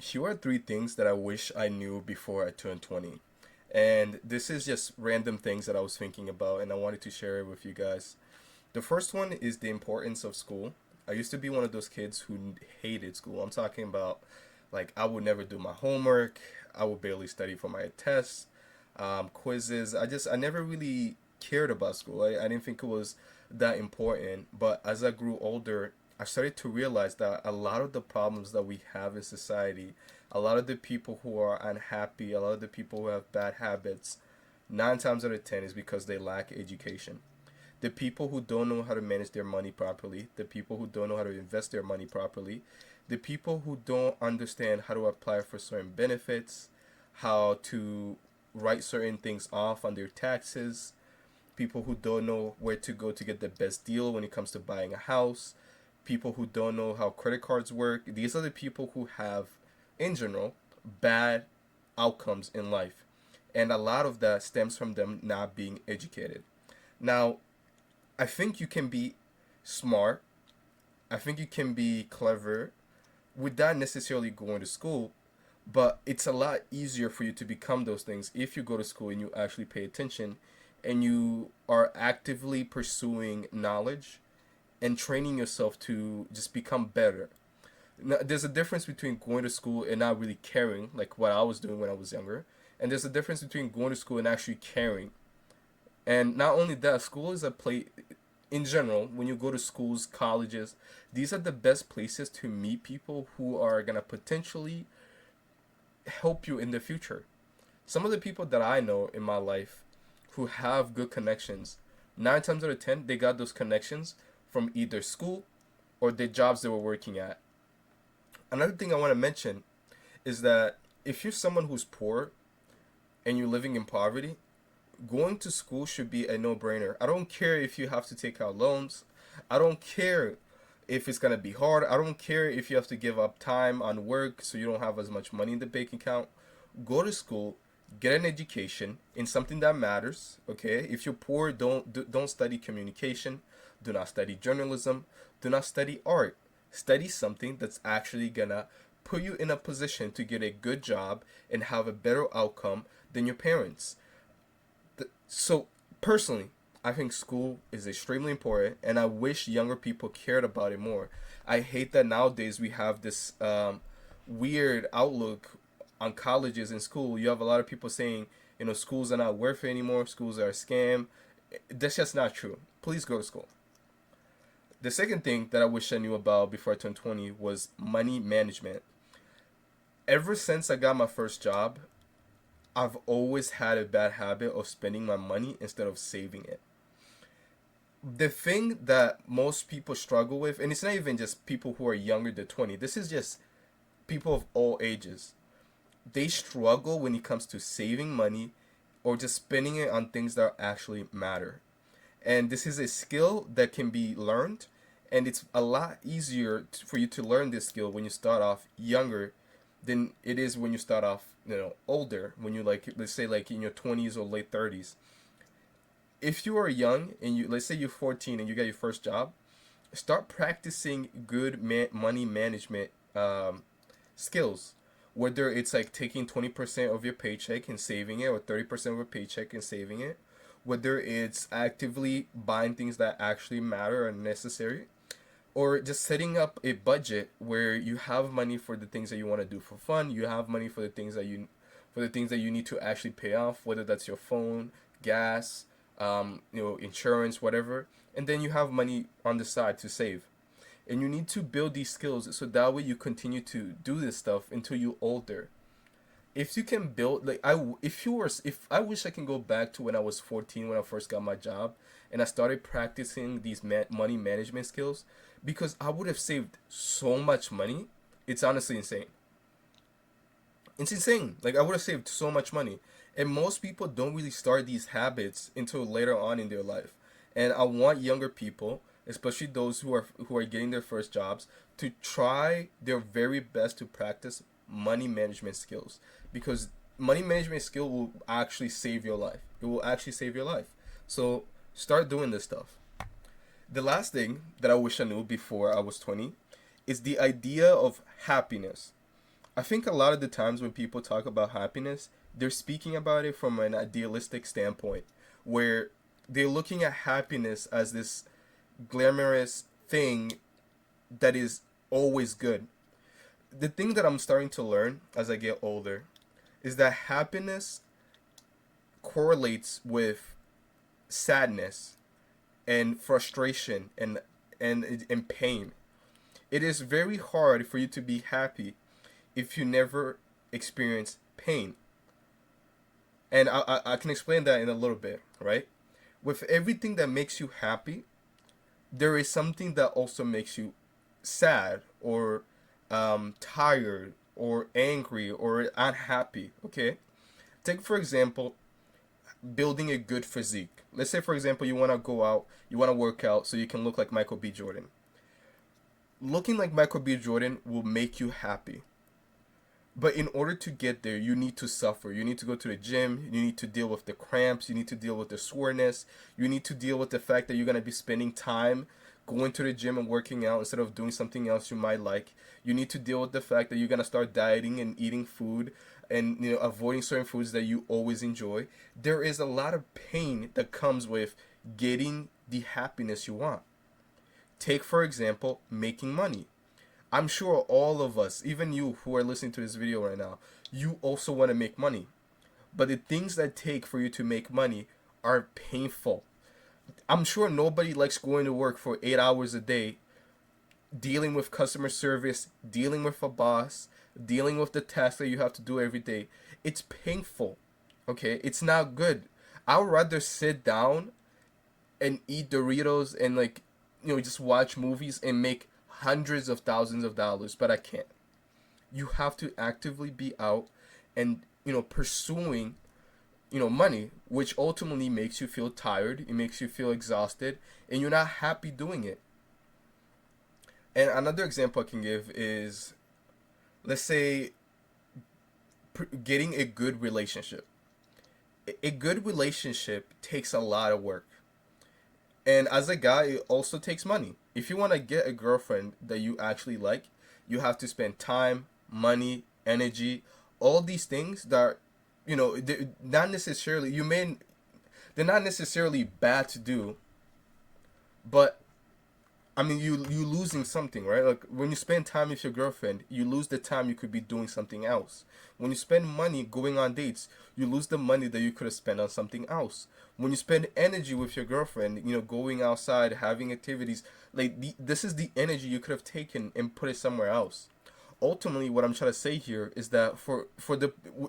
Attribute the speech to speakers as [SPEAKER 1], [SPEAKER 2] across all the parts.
[SPEAKER 1] here are three things that I wish I knew before I turned 20. And this is just random things that I was thinking about, and I wanted to share it with you guys. The first one is the importance of school. I used to be one of those kids who hated school. I'm talking about, like, I would never do my homework, I would barely study for my tests, quizzes. I never really cared about school. I didn't think it was that important. But as I grew older, I started to realize that a lot of the problems that we have in society, a lot of the people who are unhappy, a lot of the people who have bad habits, 9 times out of 10 is because they lack education. The people who don't know how to manage their money properly, the people who don't know how to invest their money properly, the people who don't understand how to apply for certain benefits, how to write certain things off on their taxes, people who don't know where to go to get the best deal when it comes to buying a house, people who don't know how credit cards work. These are the people who have, in general, bad outcomes in life. And a lot of that stems from them not being educated. Now, I think you can be smart, I think you can be clever without necessarily going to school, but it's a lot easier for you to become those things if you go to school and you actually pay attention and you are actively pursuing knowledge and training yourself to just become better. Now, there's a difference between going to school and not really caring, like what I was doing when I was younger, and there's a difference between going to school and actually caring. And not only that, school is a place, in general, when you go to schools, colleges, these are the best places to meet people who are going to potentially help you in the future. Some of the people that I know in my life who have good connections, 9 times out of 10, they got those connections from either school or the jobs they were working at. Another thing I want to mention is that if you're someone who's poor and you're living in poverty, going to school should be a no-brainer. I don't care if you have to take out loans. I don't care if it's gonna be hard. I don't care if you have to give up time on work so you don't have as much money in the bank account. Go to school, get an education in something that matters. Okay, if you're poor, don't study communication. Do not study journalism. Do not study art. Study something that's actually gonna put you in a position to get a good job and have a better outcome than your parents. So personally, I think school is extremely important, and I wish younger people cared about it more. I hate that nowadays we have this weird outlook on colleges and school. You have a lot of people saying, schools are not worth it anymore. Schools are a scam. That's just not true. Please go to school. The second thing that I wish I knew about before I turned 20 was money management. Ever since I got my first job, I've always had a bad habit of spending my money instead of saving it. The thing that most people struggle with, and it's not even just people who are younger than 20, this is just people of all ages. They struggle when it comes to saving money or just spending it on things that actually matter. And this is a skill that can be learned, and it's a lot easier for you to learn this skill when you start off younger than it is when you start off, older, when you, like, let's say, like, in your 20s or late 30s. If you are young and you, let's say you're 14 and you got your first job, start practicing good money management skills. Whether it's like taking 20% of your paycheck and saving it, or 30% of your paycheck and saving it, whether it's actively buying things that actually matter and necessary, or just setting up a budget where you have money for the things that you want to do for fun. You have money for the things that you need to actually pay off, whether that's your phone, gas, insurance, whatever. And then you have money on the side to save. And you need to build these skills so that way you continue to do this stuff until you're older. If you can build, like, if I wish I can go back to when I was 14, when I first got my job and I started practicing these money management skills, because I would have saved so much money. It's honestly insane. It's insane. Like, I would have saved so much money. And most people don't really start these habits until later on in their life. And I want younger people, especially those who are getting their first jobs, to try their very best to practice money management skills, because money management skill will actually save your life. It will actually save your life. So start doing this stuff. The last thing that I wish I knew before I was 20 is the idea of happiness. I think a lot of the times when people talk about happiness, they're speaking about it from an idealistic standpoint, where they're looking at happiness as this glamorous thing that is always good. The thing that I'm starting to learn as I get older is that happiness correlates with sadness and frustration and pain. It is very hard for you to be happy if you never experience pain. And I can explain that in a little bit, right? With everything that makes you happy, there is something that also makes you sad or tired or angry or unhappy, okay? Take, for example, building a good physique. Let's say, for example, you want to go out, you want to work out so you can look like Michael B. Jordan. Looking like Michael B. Jordan will make you happy. But in order to get there, you need to suffer. You need to go to the gym. You need to deal with the cramps. You need to deal with the soreness. You need to deal with the fact that you're going to be spending time going to the gym and working out instead of doing something else you might like. You need to deal with the fact that you're going to start dieting and eating food and avoiding certain foods that you always enjoy. There is a lot of pain that comes with getting the happiness you want. Take, for example, making money. I'm sure all of us, even you who are listening to this video right now, you also want to make money. But the things that take for you to make money are painful. I'm sure nobody likes going to work for 8 hours a day, dealing with customer service, dealing with a boss, dealing with the tasks that you have to do every day. It's painful. Okay? It's not good. I would rather sit down and eat Doritos and just watch movies and make hundreds of thousands of dollars, but I can't. You have to actively be out and pursuing money, which ultimately makes you feel tired, it makes you feel exhausted, and you're not happy doing it. And another example I can give is, let's say, getting a good relationship. A good relationship takes a lot of work. And as a guy, it also takes money. If you want to get a girlfriend that you actually like, you have to spend time, money, energy, all these things that are, they're not necessarily, they're not necessarily bad to do, but I mean, you losing something, right? Like when you spend time with your girlfriend, you lose the time you could be doing something else. When you spend money going on dates, you lose the money that you could have spent on something else. When you spend energy with your girlfriend, going outside, having activities, this is the energy you could have taken and put it somewhere else. Ultimately, what I'm trying to say here is that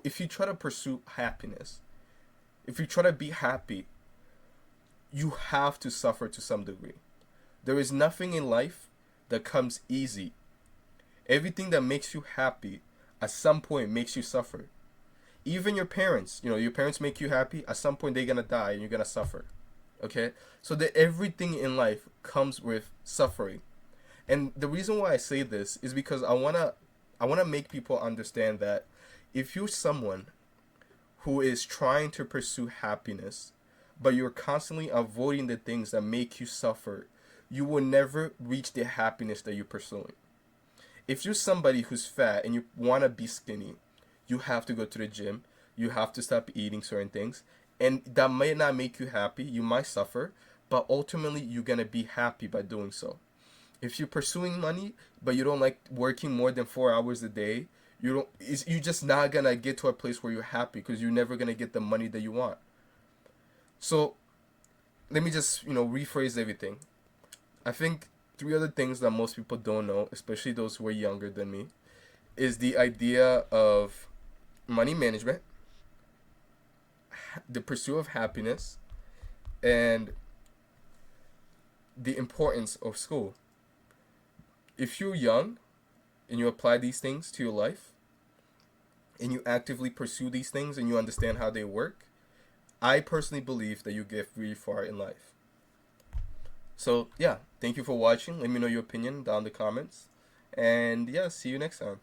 [SPEAKER 1] if you try to pursue happiness, if you try to be happy, you have to suffer to some degree. There is nothing in life that comes easy. Everything that makes you happy at some point makes you suffer. Even your parents, your parents make you happy, at some point they're going to die and you're going to suffer. Okay? So that everything in life comes with suffering. And the reason why I say this is because I want to make people understand that if you're someone who is trying to pursue happiness, but you're constantly avoiding the things that make you suffer, you will never reach the happiness that you're pursuing. If you're somebody who's fat and you want to be skinny, you have to go to the gym, you have to stop eating certain things, and that may not make you happy, you might suffer, but ultimately you're going to be happy by doing so. If you're pursuing money, but you don't like working more than 4 hours a day, you're just not going to get to a place where you're happy because you're never going to get the money that you want. So let me just, rephrase everything. I think 3 other things that most people don't know, especially those who are younger than me, is the idea of money management, the pursuit of happiness, and the importance of school. If you're young and you apply these things to your life and you actively pursue these things and you understand how they work, I personally believe that you get really far in life. So yeah, thank you for watching. Let me know your opinion down in the comments. And yeah, see you next time.